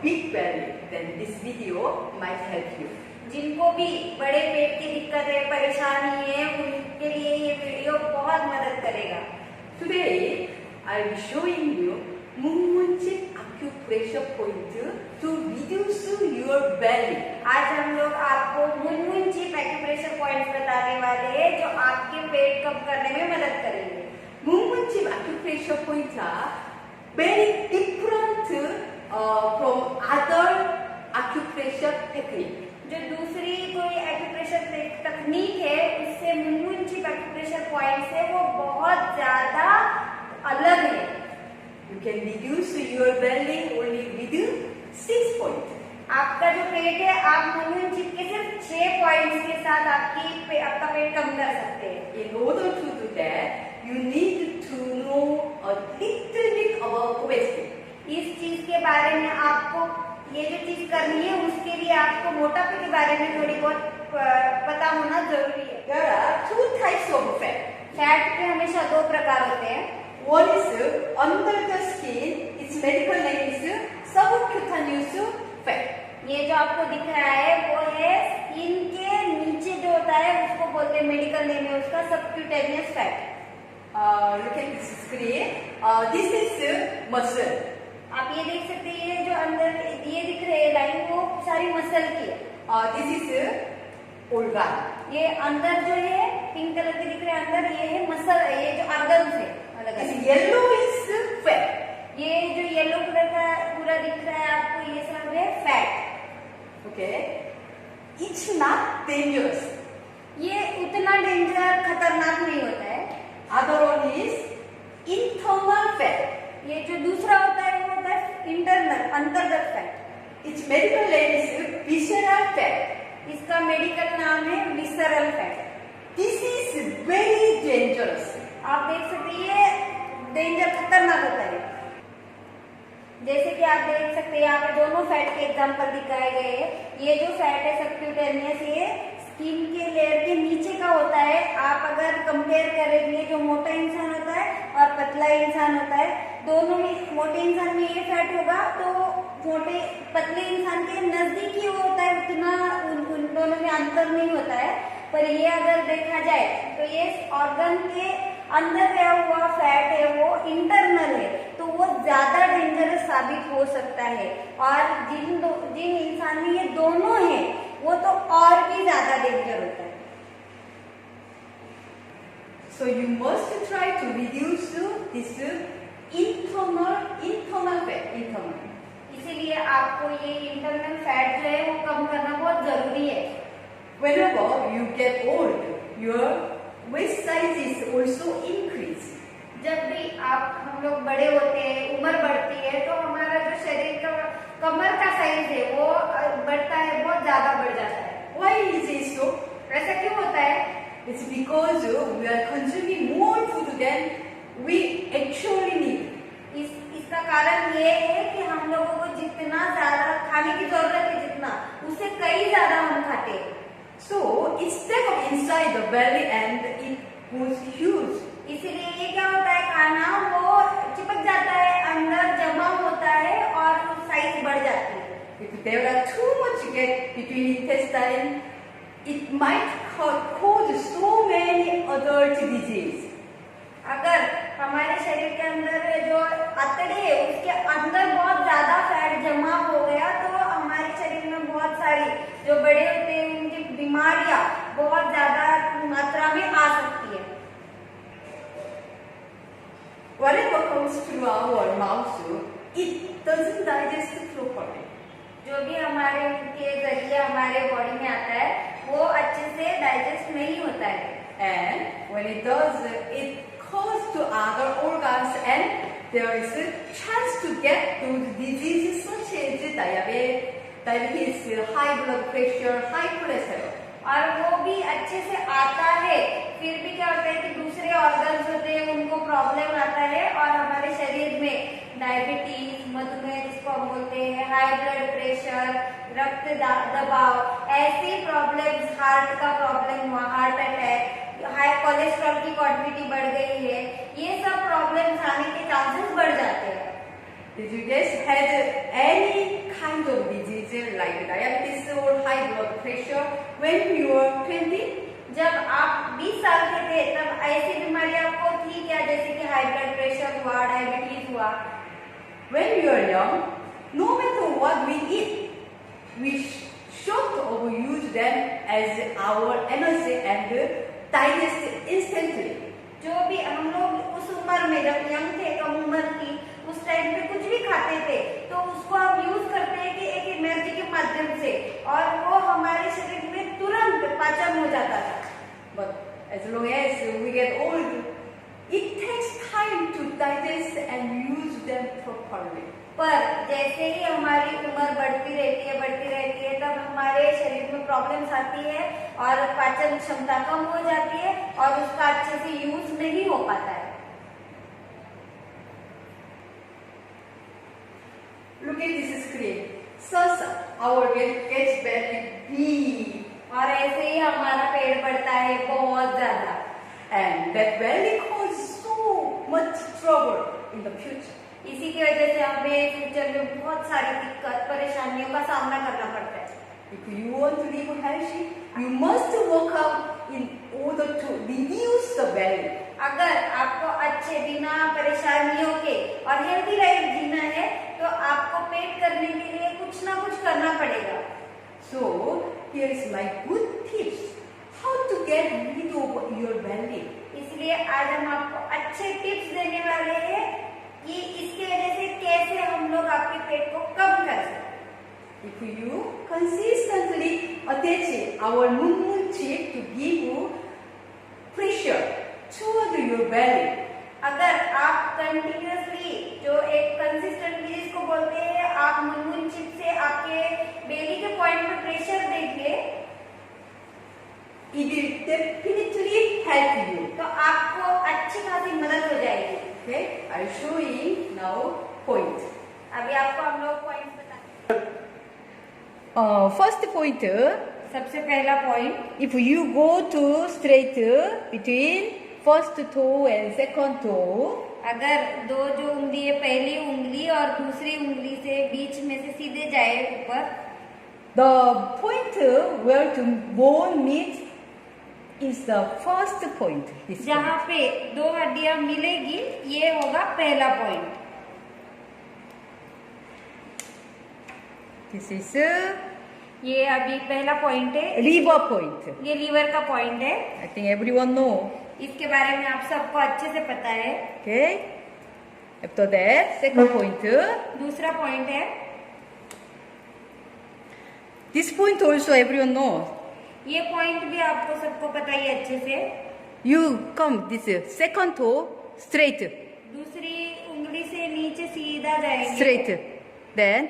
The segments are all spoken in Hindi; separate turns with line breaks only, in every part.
big belly, then this video might help you.
जिनको भी बड़े पेट की दिक्कत है, परेशानी है, उनके लिए ये वीडियो बहुत मदद करेगा।
Today I will be showing you 문문집 acupressure point to reduce your belly.
आज हम लोग आपको मुनमुनचिप एक्यूप्रेशर पॉइंट्स बताने वाले हैं जो आपके पेट कम करने में मदद करेंगे।
문문집 acupressure points are very different from other acupressure technique.
जो दूसरी कोई एक्यूप्रेशर तकनीक है उससे मुनमुनचिप एक्यूप्रेशर पॉइंट्स है वो बहुत ज्यादा अलग है।
You can reduce your belly only with 6 points.
आपका जो पेट है आप मुनमुनचिप के सिर्फ 6 पॉइंट्स के साथ आपका पेट कम कर सकते हैं।
In order to do that, you need to know a little bit about obesity.
इस चीज के बारे में आपको ये जो चीज करनी है उसके लिए आपको मोटापे के बारे में थोड़ी बहुत पता होना जरूरी है।
There are 2 types of fat.
Fat के हमेशा 2 प्रकार होते हैं।
One is under the skin. Its medical name is subcutaneous fat.
ये जो आपको दिख रहा है वो है स्किन के नीचे जो होता है उसको बोलते हैं, मेडिकल नेम है उसका subcutaneous fat.
Look at this screen. This is muscle.
आप ये देख सकते हैं ये जो अंदर ये दिख रहे हैं लाइन वो सारी मसल की है।
This is organ.
ये अंदर जो है पिंक कलर के दिख रहे हैं अंदर ये है मसल, ये जो ऑर्गन्स है अलग
This
अलग।
yellow is fat.
ये जो येलो कलर का पूरा दिख रहा है आपको ये सब है fat.
Okay. It's not dangerous.
ये उतना डेंजर खतरनाक नहीं होता है।
Other one is internal fat.
ये जो दूसरा होता है वो होता है इंटरनल अंतर्गत fat.
Its medical name is visceral fat.
इसका मेडिकल नाम है visceral fat.
This is very dangerous.
आप देख सकते हैं ये डेंजर खतरनाक होता है। जैसे कि आप देख सकते हैं यहाँ पे दोनों फैट के एग्जांपल दिखाए गए हैं। ये जो फैट है सबक्यूटेनियस ये स्किन के लेयर के नीचे का होता है। आप अगर कंपेयर करेंगे जो मोटा इंसान होता है और पतला इंसान होता है, दोनों में मोटे इंसान में ये फैट होगा तो मोटे पतले इंसान के नजदीक ही होता है, उतना उन दोनों में अंतर नहीं होता है। पर ये अगर देखा जाए तो ये ऑर्गन के अंदर गया हुआ फैट है वो इंटरनल है तो वो ज्यादा डेंजरस साबित हो सकता है। और जिन इंसान में ये दोनों है वो तो और भी ज्यादा डेंजर होता है।
So you must try to reduce this internal fat.
इसीलिए आपको ये इंटरनल फैट जो है वो कम करना बहुत जरूरी है।
Whenever you get old, your waist size is also increase.
जब भी हम लोग बड़े होते हैं, उम्र बढ़ती है तो हमारा जो शरीर का कमर का साइज है वो बढ़ता है, बहुत ज्यादा बढ़ जाता है।
Why is it so?
ऐसा क्यों होता है?
It's because we are consuming more food than we actually need.
इसका कारण ये है कि हम लोगों को जितना ज्यादा खाने की जरूरत है जितना उससे कई ज्यादा हम खाते हैं।
So it's stuck inside the belly and it goes huge.
इसीलिए ये क्या होता है खाना वो चिपक जाता है अंदर जमा होता है और साइज बढ़ जाती है।
If there are too much gap between intestine, it might cause so many other diseases.
अगर हमारे शरीर के अंदर जो आंतड़े है उसके अंदर बहुत ज्यादा फैट जमा हो गया तो हमारे शरीर में बहुत सारी जो बड़े होते हैं उनकी बीमारियां बहुत ज्यादा मात्रा में आ सकती है।
Whatever comes through our mouth, it doesn't digest properly.
जो भी हमारे के जरिए हमारे बॉडी में आता है वो अच्छे से डाइजेस्ट नहीं होता है।
And when it does, it causes to other organs and there is a chance to get those diseases such as diabetes, high blood pressure, high cholesterol.
और वो भी अच्छे से आता है फिर भी क्या होता है कि दूसरे ऑर्गन्स होते हैं उनको प्रॉब्लम आता है और हमारे शरीर में डायबिटीज, मधुमेह जिसको हम बोलते हैं, हाई ब्लड प्रेशर, रक्त दबाव, ऐसी प्रॉब्लम्स, हार्ट का प्रॉब्लम हुआ, हार्ट अटैक, हाई कोलेस्ट्रॉल की क्वांटिटी बढ़ गई है, ये सब प्रॉब्लम्स आने के चांसेस बढ़ जाते हैं।
Did you guys had any kind of disease like diabetes or high blood pressure when you were 20?
जब आप 20 साल के थे तब ऐसी बीमारी आपको थी क्या, जैसे कि हाई ब्लड प्रेशर हुआ, डायबिटीज हुआ?
When we are young, no matter what we eat, we should overuse them as our energy and digest instantly.
जो भी हम लोग उस उम्र में जब यंग थे, कम उम्र की, उस टाइम पे कुछ भी खाते थे तो उसको हम यूज करते हैं कि एक एनर्जी के माध्यम से, और वो हमारे शरीर में तुरंत पाचन हो जाता था.
But as long as we get old, it takes time to digest and use them properly.
पर जैसे ही हमारी उम्र बढ़ती रहती है तब हमारे शरीर में प्रॉब्लम्स आती है और पाचन क्षमता कम हो जाती है और उसका अच्छे से यूज नहीं हो पाता है.
Look at this screen. Thus, our weight gets very big.
और ऐसे ही हमारा पेड़ बढ़ता है बहुत ज्यादा.
And that belly causes so much trouble in the future.
इसी की वजह से हमें फ्यूचर में बहुत सारी दिक्कत परेशानियों का सामना करना पड़ता है.
If you want to live healthy, you must work out in order to reduce the belly.
अगर आपको अच्छे बिना परेशानियों के और हेल्दी लाइफ जीना है तो आपको पेट करने के लिए कुछ ना कुछ करना पड़ेगा.
So here is my good tips how to get rid of your belly.
इसलिए आज हम आपको अच्छे टिप्स देने वाले हैं कि इसके वजह से कैसे हम लोग आपके पेट को कम कर सकते.
If you consistently attach our moon chip to give you pressure toward your belly,
अगर आप कंटिन्यूअसली जो एक कंसिस्टेंटली जिसको बोलते हैं आप मुनमुन चिप से आपके बेली के पॉइंट पे प्रेशर देंगे,
it will definitely help you.
तो आपको अच्छी खासी मदद हो जाएगी.
Okay, I'm showing now point.
अभी आपको हम लोग पॉइंट बताएंगे.
First point,
सबसे पहला point,
if you go to straight between first toe and second toe,
अगर दो जो उंगली है पहली उंगली और दूसरी उंगली से बीच में से सीधे जाए ऊपर,
the point where the bone meets is the first point. This
जहाँ
point.
पे दो हड्डियां मिलेगी ये होगा पहला पॉइंट.
This is
ये अभी पहला पॉइंट है.
liver point.
ये लीवर का पॉइंट है.
I think everyone know.
इसके बारे में आप सबको अच्छे से पता है.
Okay. After that, second point.
दूसरा पॉइंट है,
This point also everyone knows.
ये पॉइंट भी आपको सबको पता ही अच्छे से.
You come this second toe straight,
दूसरी उंगली से नीचे सीधा जाएंगे.
straight. Then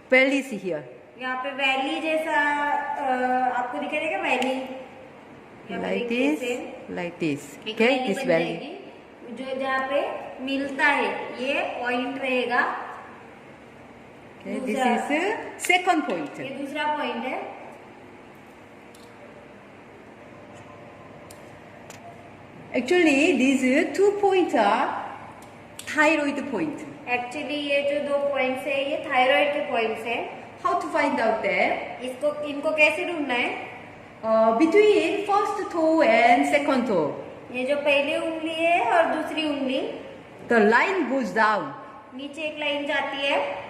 belly is here.
यहाँ पे वैली जैसा आपको दिखाई देगा वैली. यहाँ पे
Like
देखिए
this,
से
like this.
एक
Okay,
वैली
this
बन
belly.
जाएगी, जो जहाँ पे मिलता है ये पॉइंट रहेगा.
Okay, this is second point.
ये दूसरा पॉइंट है.
Actually, these two points are thyroid point.
Actually ये जो दो पॉइंट्स है ये थायराइड के पॉइंट्स है.
How to find out that?
इनको कैसे ढूंढना है?
Between first toe and second toe,
ये जो पहली उंगली है और दूसरी उंगली,
the line goes down.
नीचे एक लाइन जाती है.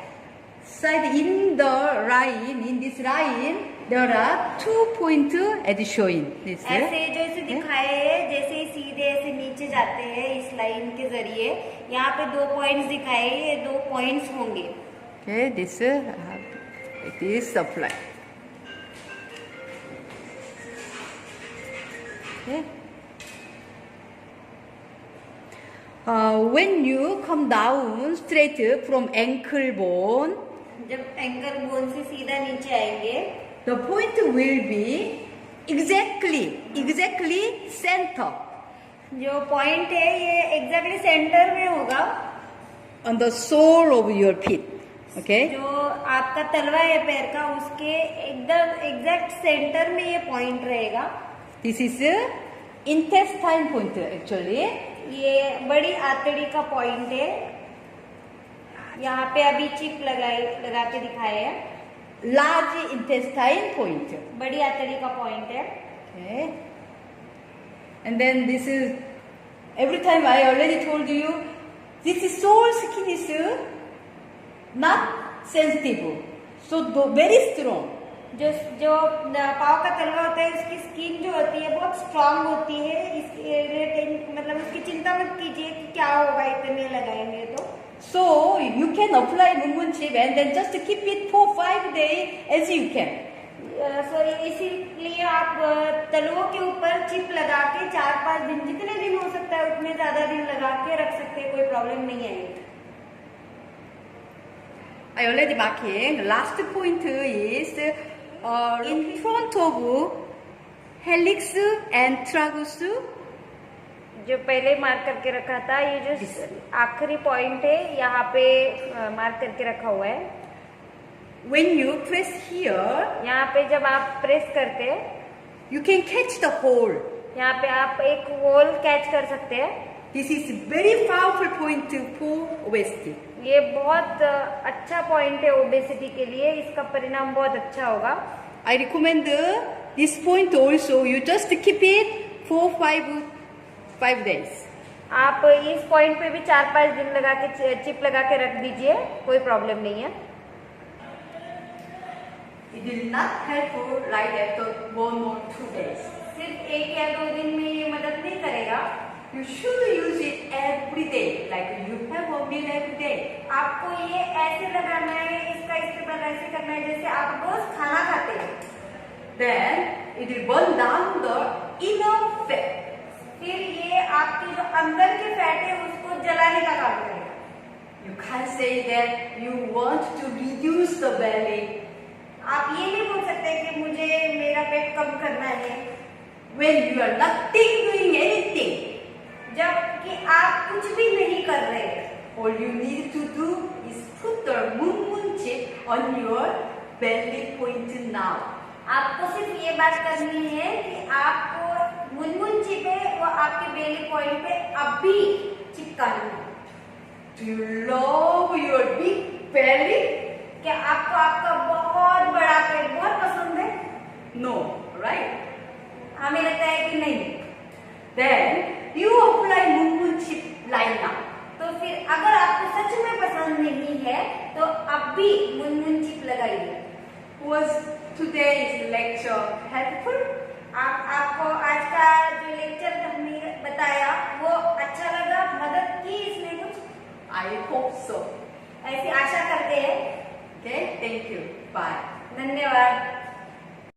Side in the line, in this line, there are 2 points as shown. This
ऐसे जो इसे दिखाए है जैसे ही सीधे ऐसे नीचे जाते हैं इस लाइन के जरिए, यहाँ पे 2 पॉइंट्स दिखाए, ये 2 पॉइंट्स होंगे.
Okay, this it is supply. Okay. When you come down straight from ankle bone,
जब एंकल बोन से सीधा नीचे आएंगे,
the point will be exactly center
जो पॉइंट है ये एग्जैक्टली सेंटर में होगा.
on the sole of your feet. Okay.
जो आपका तलवा है पैर का उसके एकदम एग्जैक्ट सेंटर में ये पॉइंट रहेगा.
This is intestine point actually.
ये बड़ी आंतड़ी का पॉइंट है. यहाँ पे अभी चिप लगा के दिखाए हैं।
large intestine point.
बड़ी आंतड़ी का पॉइंट है।
Okay. And then this is, every time I already told you, this is sole skin is not sensitive, so very strong.
जो पाव का तलवा होता है उसकी स्किन जो होती है बहुत स्ट्रांग होती है। इसके मतलब उसकी चिंता मत कीजिए कि क्या होगा इतने लगाएंगे तो।
So you can apply Moon chip and then just keep it for 5 days as you can.
इसीलिए आप तलवों के ऊपर चिप लगा के 4-5 दिन, जितने दिन हो सकता है उतने ज्यादा दिन लगा के रख सकते हैं, कोई प्रॉब्लम नहीं है।
I already marking. Last point is in front of helix and tragus.
जो पहले मार्क करके रखा था, ये जो आखिरी पॉइंट है यहाँ पे मार्क करके रखा हुआ है।
When you press here,
यहाँ पे जब आप प्रेस करते हैं,
you can catch the hole.
यहाँ पे आप एक होल कैच कर सकते हैं।
This is very powerful point for obesity.
ये बहुत अच्छा पॉइंट है ओबेसिटी के लिए, इसका परिणाम बहुत अच्छा होगा।
I recommend this point also. You just keep it for 5 days.
आप इस पॉइंट पे भी 4-5 दिन लगा के चिप लगा के रख दीजिए, कोई प्रॉब्लम नहीं है।
It will not help you right after 1 or 2 days.
सिर्फ 1 या 2 दिन में ये मदद नहीं करेगा।
You should use it every day, like you have a meal every day.
आपको ये ऐसे लगाना है, इसका इस्तेमाल ऐसे करना है जैसे आप रोज खाना खाते हैं।
Then it will burn down the inner fat.
फिर ये आपके जो अंदर के फैट है उसको जलाने का काम करेगा।
You can't say that you want to reduce the belly.
आप ये नहीं बोल सकते कि मुझे मेरा पेट कम करना है
when you are nothing doing anything.
जबकि आप कुछ भी नहीं कर रहे।
All you need to do is put the moon chip on your belly point now.
आपको सिर्फ ये बात करनी है कि आपको मुनमुन चिप है वो आपके बेली पॉइंट पे अभी चिपकानी है।
Do you love your big belly?
क्या आपको आपका बहुत बड़ा पेट बहुत पसंद है?
No, right?
हमें लगता है कि नहीं।
Then you apply moon chip right now.
तो फिर अगर आपको सच में पसंद नहीं है तो अब भी मुनमुन चिप लगाइए।
Was today's lecture helpful?
आपको आज का जो लेक्चर हमने बताया वो अच्छा लगा, मदद की इसमें कुछ?
I hope so.
ऐसी आशा करते हैं।
Okay, thank you. Bye.
धन्यवाद।